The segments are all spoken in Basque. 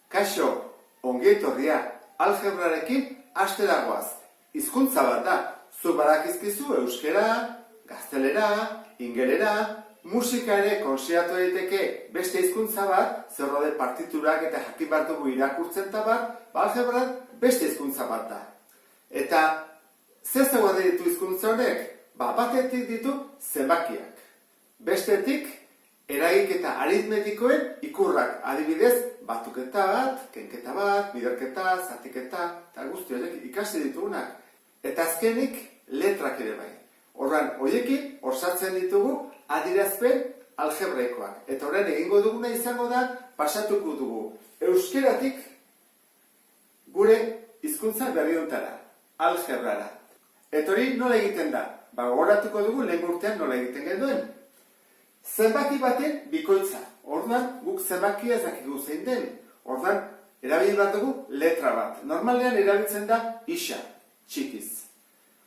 Kaixo, ongi etorria, algebrarekin haste dagoaz. Hizkuntza bat da, zu badakizkizu euskera, gaztelera, ingelera, musika ere konsideratu daiteke beste hizkuntza bat, zerrode partiturak eta jakin bat dugu irakurtzen eta bat, algebran beste hizkuntza bat da. Eta zer zegoa ditu hizkuntza honek? Batetik ditu zenbakiak. Bestetik, eragiketa aritmetikoen ikurrak, adibidez, batuketa bat, kenketa bat, biderketa, zatiketa, eta guzti horiek ikasi ditugunak. Eta azkenik, letrak ere bai. Horran, horiekin, osatzen ditugu adierazpen algebraikoak. Eta horren egingo duguna izango da, pasatuko dugu euskeratik gure hizkuntza berriontara, algebrara. Eta hori nola egiten da? Gogoratuko dugu lehen urtean nola egiten genduen. Zenbaki baten bikoitza. Orduan, guk zenbakia ez dakigu zein den. Orduan, erabili bat dugu letra bat. Normalean erabiltzen da isa, txikiz.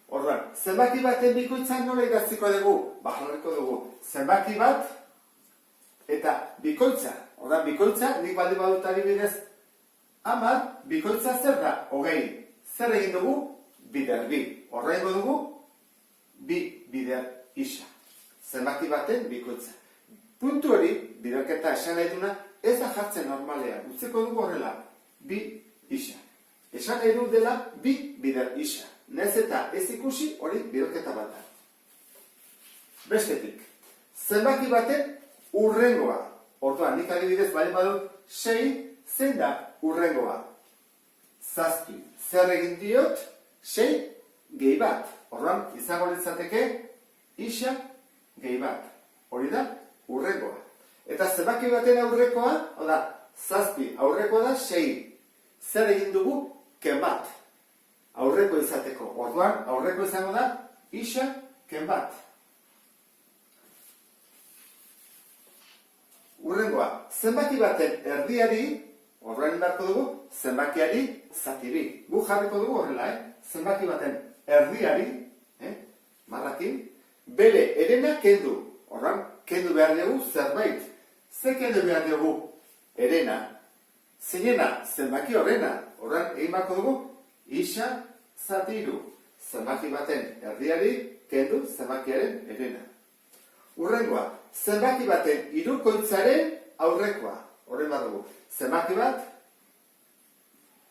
Orduan, zenbaki baten bikoitza nola idaziko dugu? Jarriko dugu. Zenbaki bat eta bikoitza. Orduan, bikoitza, nik baldi badut adibidez 10, bikoitza zer da? 20. Zer egin dugu? Bider bi. Horrengo dugu? Bi bider isa. Zenbaki baten bikoitza. Puntu hori, biderketa esan nahi duna, ez da jartzen normalean. Utzeko dugu horrela, bi isa. Esan nahi du dela, bi bider isa. Nez eta ez ikusi hori biderketa bat da. Bestetik, zenbaki baten urrengoa. Orduan, nik adibidez bali badut 6, zein da urrengoa? 7. Zer egin diot? 6 gehi bat. Orduan, izango litzateke isa gehi bat. Hori da, urrengoa. Eta zenbaki baten aurrekoa, oda, 7 aurrekoa da 6. Zer egin dugu? Ken bat. Aurreko izateko. Orduan, aurreko izango da isa ken bat. Urrengoa, zenbaki baten erdiari, orduan inbarko dugu, zenbakiari zati bi. Gu jarriko dugu horrela, zenbaki baten erdiari, marrakin, bere erena kendu. Orduan, kendu behar dugu zerbait. Ze kendu behar dugu erena? Zeinena, zenbaki horrena. Orduan, egin bako dugu, isa zati iru. Zenbaki baten erdiari kendu zenbakiaren erena. Urrengoa, zenbaki baten hirukoitzaren aurrekoa. Horren bat dugu. Zenbaki bat,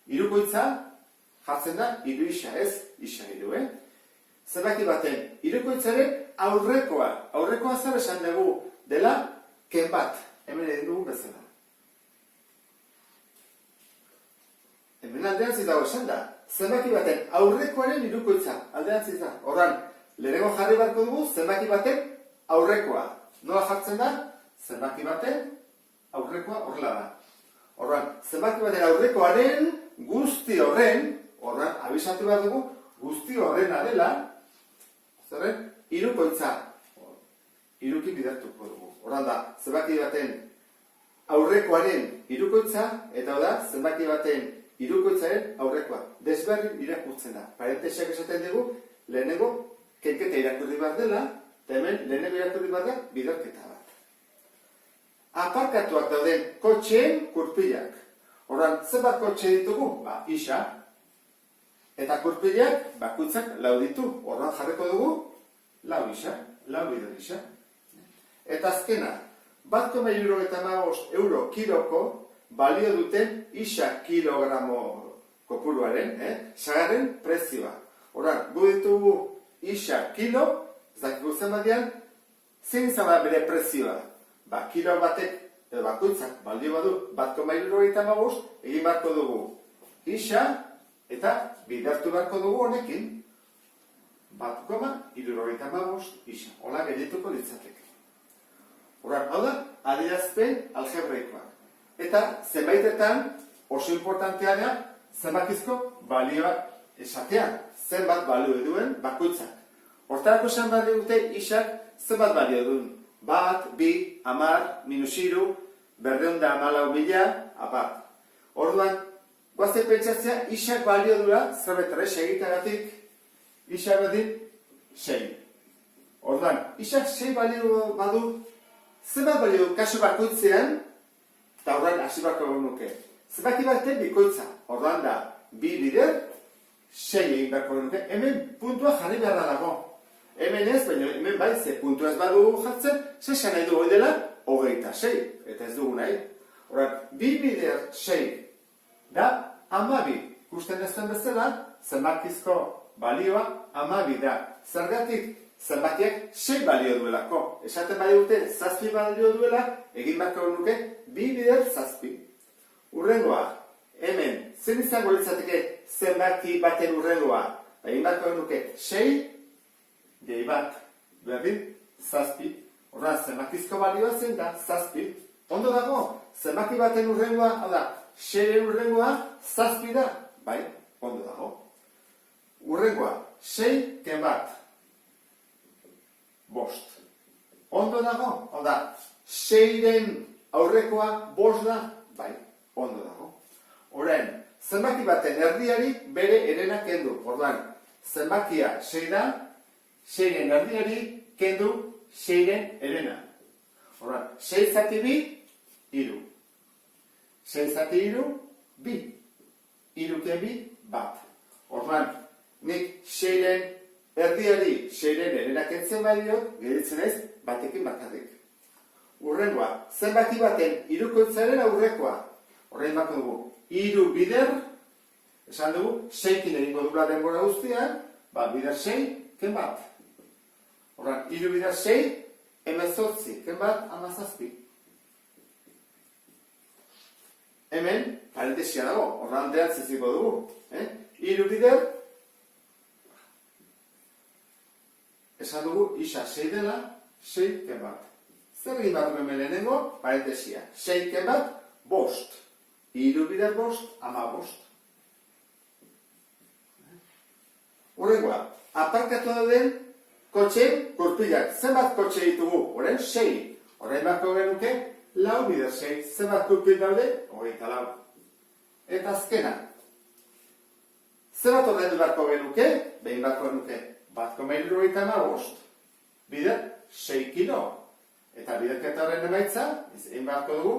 hirukoitza jartzen da hiru isa, ez? Isa hiru, Zenbaki baten hirukoitzaren aurrekoa. Aurrekoa zer esan dugu dela ken bat. Hemen egin dugu bezala. Hemen alderantziz dago esan da. Zenbaki baten aurrekoaren hirukoitza. Alderantziz da. Horran, lehenengo jarri barko dugu zenbaki baten aurrekoa. Nola jartzen da? Zenbaki baten aurrekoa horrela da. Horran, zenbaki baten aurrekoaren guzti horren, horran, abisatu behar dugu, guzti horrena dela, zerren, hirukoitza. Hiruki bidertuko dugu. Horran da, zenbaki baten aurrekoaren hirukoitza, eta da, zenbaki baten hirukoitzaren aurrekoa. Desberdin irakurtzen da. Parentesak esaten dugu, lehenengo kenketa irakurri bat dela, eta hemen lehenengo irakurri bat da biderketa bat. Aparkatuak dauden kotxeen kurpilak. Horran, zenbat kotxe ditugu? Isa. Eta kurpilak bakuitzak 4 ditu. Horran jarriko dugu, 4 isa. 4 bider isa. Eta azkena, 1,75 euro kiloko balio duten isa kilogramo kopuruaren, sagarren prezioa. Horran, gu ditugu isa kilo, ez dakiko zenbatean, zein zaba bere prezioa. Kilo batek, edo bakoitzak balio badu 1,75, egin barko dugu isa, eta bidertu barko dugu honekin 1,75 isa. Hola geldituko litzateke. Horran, hau da, adierazpen algebraikoak. Eta zenbaitetan oso importantea da zenbakizko balioak esatea. Zenbat balio duen bakoitzak. Hortarako esan behar dute isak zenbat balio duen. 1, 2, 10, -3, 214.000, apart. Orduan, guazen pentsatzea isak balio dura zerbetara egiteagatik isak berdin 6. Orduan, isak 6 balio badu, zenbat balio kasu bakoitzean, eta horren hasi bako nuke. zenbaki baten bikoitza. Orduan da, bi bider, 6 egin beharko genuke. Hemen puntua jarri beharra dago. Hemen ez, baina hemen bai, ze puntua ez badugu jartzen, zesan nahi dugu dela, 26, eta ez dugu nahi. Orduan, bi bider 6 da, 12. Gusten ez den bezala, zenbakizko balioa 12 da. Zergatik, zenbakiak 6 balio duelako. Esaten bai dute, 7 balio duela, egin beharko genuke, bi bider 7. Urrengoa, hemen, zen izango litzateke zenbaki baten urrengoa? Egin beharko genuke 6, gehi bat, berdin, 7. Horren, zenbakizko balioa zen da, 7. Ondo dago, zenbaki baten urrengoa, hau da, 6 urrengoa, 7 da. Bai, ondo dago. Urrengoa, 6 ken bat. 5. Ondo dago, hau da, 6-ren aurrekoa 5 da. Bai, ondo dago. Horren, zenbaki baten erdiari bere herena kendu. Orduan, zenbakia 6 da, 6-ren erdiari kendu 6-ren herena. Orduan, 6 zati 2, 3. 6 zati 3, 2. 3 ken 2, 1. Orduan, nik 6-ren erdiari 6-ren herena kentzen badiot, geritzen ez, batekin bakarrik. Urrengoa, zenbaki baten hirukoitzaren aurrekoa. Horrein bako dugu, 3 bider, esan dugu, 6-kin egingo dugula denbora guztian, bider 6, ken bat. Horren, 3 bider 6, 18, ken bat, 17. Hemen, parentesia dago, horren deatziziko dugu. 3 bider, esan dugu, isa 6 dela, 6 ken bat. Zer egin bat hemen lehenengo, parentesia. 6 ken bat, 5. 3 bider 5, 15. Urrengoa, aparkatu dauden kotxeen gurpilak. Zenbat kotxe ditugu? Horren 6. Horrein bako genuke, 4 bider 6. Zenbat gurpil daude? 24. Eta azkena. Zenbat ordendu bako genuke? Behin bako genuke. 1,75. Bider 6 kilo. Eta biderketa horren emaitza, egin beharko dugu,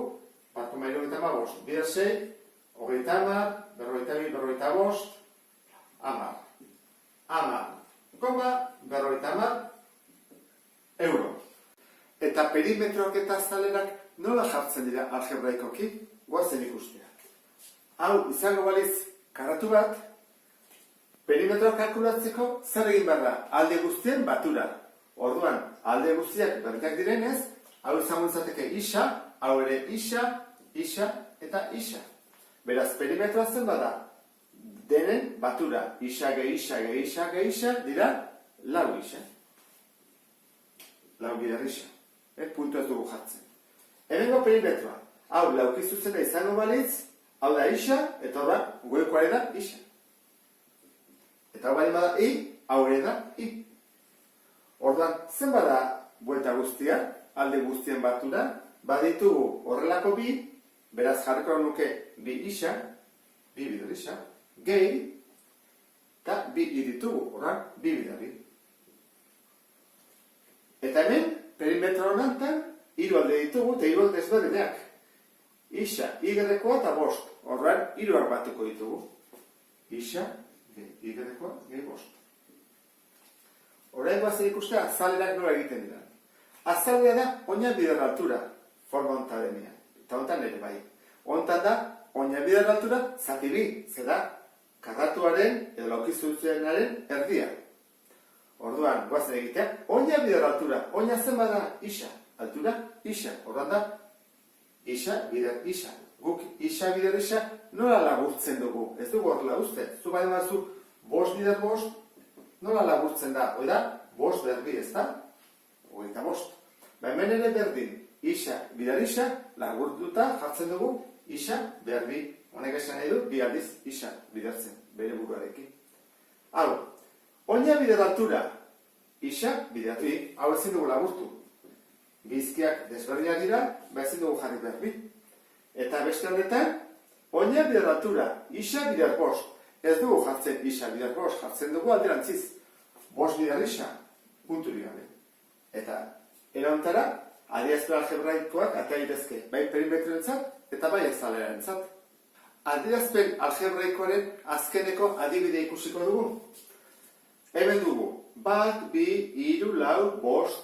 1,75. Bider 6, 30, 42, 45, 10. 10,50 euro. Eta perimetroak eta azalerak nola jartzen dira algebraikoki? Goazen ikustea. Hau, izango baliz karatu bat, perimetroak kalkulatzeko zer egin behar da? Alde guztien batura. Orduan, alde guztiak berdinak direnez, hau izango izateke isa, hau ere isa, isa eta isa. Beraz, perimetroa zen bada, denen batura, isa, geisa, geisa, geisa, dira, 4 isa. 4 bider isa. Puntu ez dugu jartzen. Hemengo perimetroa, hau laukizuzena izango balitz, hau da isa, eta horra, goikoare da isa. Eta hau bali bada i, hau ere da i. Orduan, zen bada buelta guztia, alde guztien batura, baditugu horrelako bi, beraz jarriko nuke bi isa, bi bider isa, gehi, eta bi ditugu, horran, bi bider bi. Eta hemen, perimetro honantan, 3 alde ditugu, eta 3 alde ezberdinak. Isa, igerekoa eta 5, horran, 3 batuko ditugu. Isa, igerekoa, gehi 5. Horrein guazen ikustea, azalerak nola egiten dira. Azalea da, oinan bider altura, forma onta denean. Eta ontan ere bai. Ontan da, oinan bider altura, zati bi, zeda, karratuaren edo laukizutzenaren erdia. Orduan, guazen egitea, oinan bider altura, oinan zen bada isa. Altura, isa. Orduan da, isa, bider, isa. Guk isa, bider, isa, nola laburtzen dugu. Ez dugu horrela uste. Zu bai mazu, 5 bider 5, nola laburtzen da? Oida, 5 berdi ez da? 25. Hemen ere berdin, isa, bider isa, laburtuta jartzen dugu, isa, berdi. Honek esan nahi du, bi aldiz isa bidertzen, bere buruarekin. Hau, oina bider altura, isa, bider bi, hau ezin dugu laburtu. Bizkiak desberdinak dira, ezin dugu jarri berdi. Eta beste honetan, oina bider altura, isa, bider 5. Ez dugu jartzen isa, bider 5, jartzen dugu alderantziz. 5 bider isa, punturik gabe. Eta, eraontara, adierazpen algebraikoak atea itezke, bai perimetroentzat eta bai azalearentzat. adierazpen algebraikoaren azkeneko adibide ikusiko dugu. Hemen dugu, 1, 2, 3, 4, 5,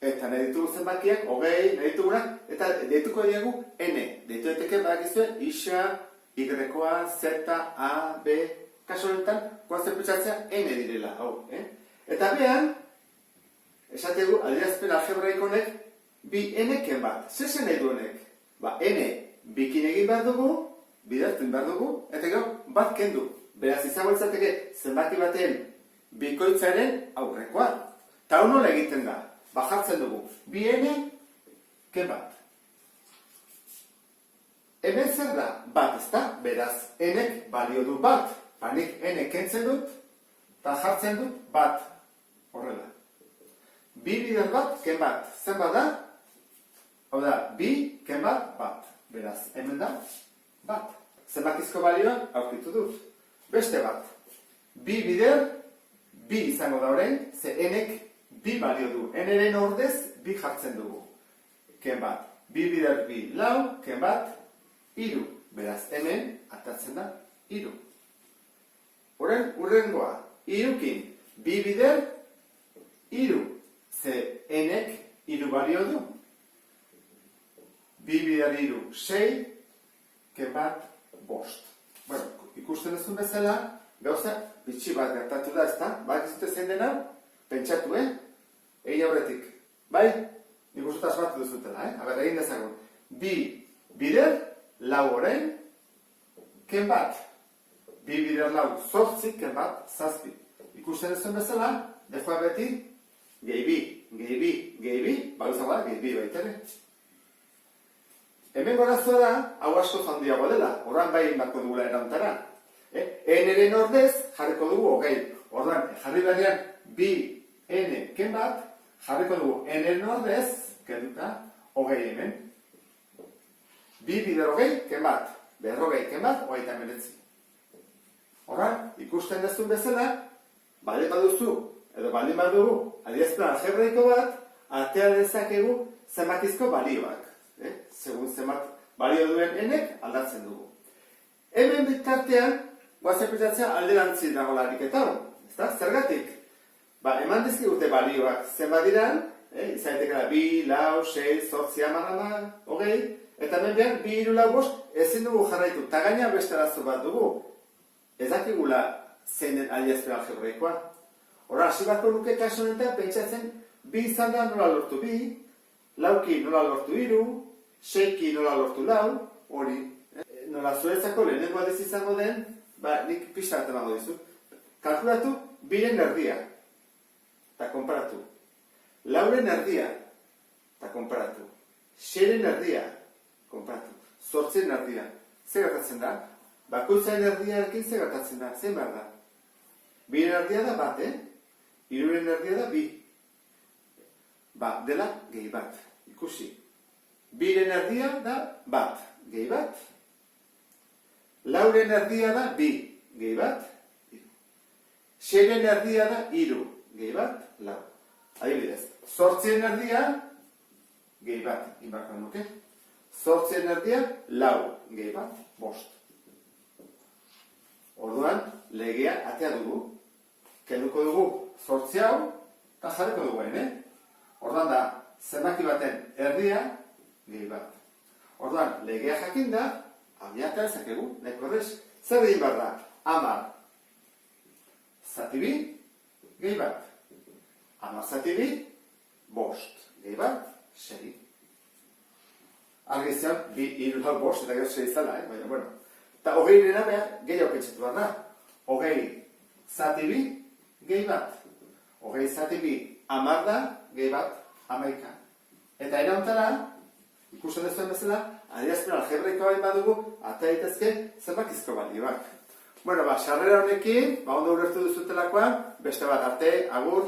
eta nahi ditugu zenbakiak, 20, nahi ditugunak, eta deituko diegu N. Deitu daiteke badakizue, isa, Y-koa, Z, A, B, kaso honetan, guazen pentsatzea N direla, hau. Eta behan, esategu, adierazpen algebraiko honek, bi N-ken bat. Zer zen nahi du honek? N bikin egin behar dugu, bidertu behar dugu, eta gero bat kendu. Beraz, izango izateke zenbaki baten bikoitzaren aurrekoa. Ta hau nola egiten da? Jartzen dugu, bi N ken bat. Hemen zer da? Bat, ezta? Beraz, N-ek balio du bat. Nik N kentzen dut, eta jartzen dut bat. Horrela. Bi bider bat, ken bat. Zenbat da? Hau da, bi, ken bat, bat. Beraz, hemen da, bat. Zenbakizko balioa aurkitu dut. Beste bat. Bi bider, bi izango da orain, ze N-ek bi balio du. N-eren ordez, bi jartzen dugu. Ken bat. Bi bider, bi, lau, ken bat, hiru. Beraz, hemen, atatzen da, hiru. Horren, urrengoa. Hirukin, bi bider, hiru. Ze N-ek hiru balio du. Bi bider hiru, 6, ken bat, 5. Bueno, ikusten duzun bezala, gauza bitxi bat gertatu da, ezta? Bakizute zein dena, pentsatu, egin aurretik. Bai? Nik uste asmatu duzutela, Aber, egin dezagun. Bi bider, lau orain, ken bat. Bi bider lau, 8, ken bat, 7. Ikusten duzun bezala, defoa beti, gehi bi, baluzago da, gehi bi baitere. Hemen gorazua da, hau asko handiago dela, horran bai inbako dugula erantara. N-eren ordez, jarriko dugu, Orduan, jarri berrian, bi N ken bat, jarriko dugu N-eren ordez, kenduta, 20 hemen. Bi bider 20, ken bat, 40 ken bat, 29. Horran, ikusten dezun bezala, baldin baduzu, edo baldin badugu, adierazpen algebraiko bat, atea dezakegu zenbakizko balioak. Segun zenbat balio duen N-ek aldatzen dugu. Hemen bitartean, guazen pentsatzea alderantzi dagoela ariketa hau. Zergatik? Eman dizkigute balioak zenbat diran, izaiteka da 2, lau, 6, 8, 10, 20, eta hemen behar 2, 3, lau, 5, ezin dugu jarraitu. Ta gaina beste arazo bat dugu. Ez dakigula zein den adierazpen algebraikoa. Horra, hasi batko nuke kaso honetan pentsatzen 2 izan da nola lortu 2, lauki nola lortu 3, 6ki nola lortu 4, hori. Nola zuretzako lehenengo aldiz izango den, nik pixka bat emango dizut. Kalkulatu 2-ren erdia, eta konparatu. 4-ren erdia, eta konparatu. 6-ren erdia, konparatu. 8-ren erdia. Zer gertatzen da? Bakoitzaren erdiarekin zer gertatzen da? Zein behar da? 2-ren erdia da bat, 3-ren erdia da 2. Dela gehi bat. Ikusi. 2-ren erdia da bat. Gehi bat. 4-ren erdia da 2. Gehi bat. 6-ren erdia da 3. Gehi bat. 4. Adibidez. 8-ren erdia gehi bat. Inbarko nuke. 8-ren erdia 4. Gehi bat. 5. Orduan, legea atea dugu. Kenduko dugu 8 hau, eta jarriko dugu, Orduan da, zenbaki baten erdia, gehi bat. Orduan, legea jakin da, abiatea ezakegu, nahiko errez, zer egin behar da? 10 zati 2, gehi bat. 10 zati 2, 5, gehi bat, 6. Argizian, 2, 3, 4, 5, eta gero 6 izala, baina, bueno. Eta 20-rena behar, gehiago pentsatu behar da. 20 zati 2, gehi bat. 20 zati 2, 10 da, gehi bat, 11. Eta erauntara, ikusten dezuen bezala, adierazpen algebraikoa badugu, atea daitezke zenbakizko balioak. Bueno, sarrera honekin, ondo ulertu duzutelakoa, beste bat arte, agur.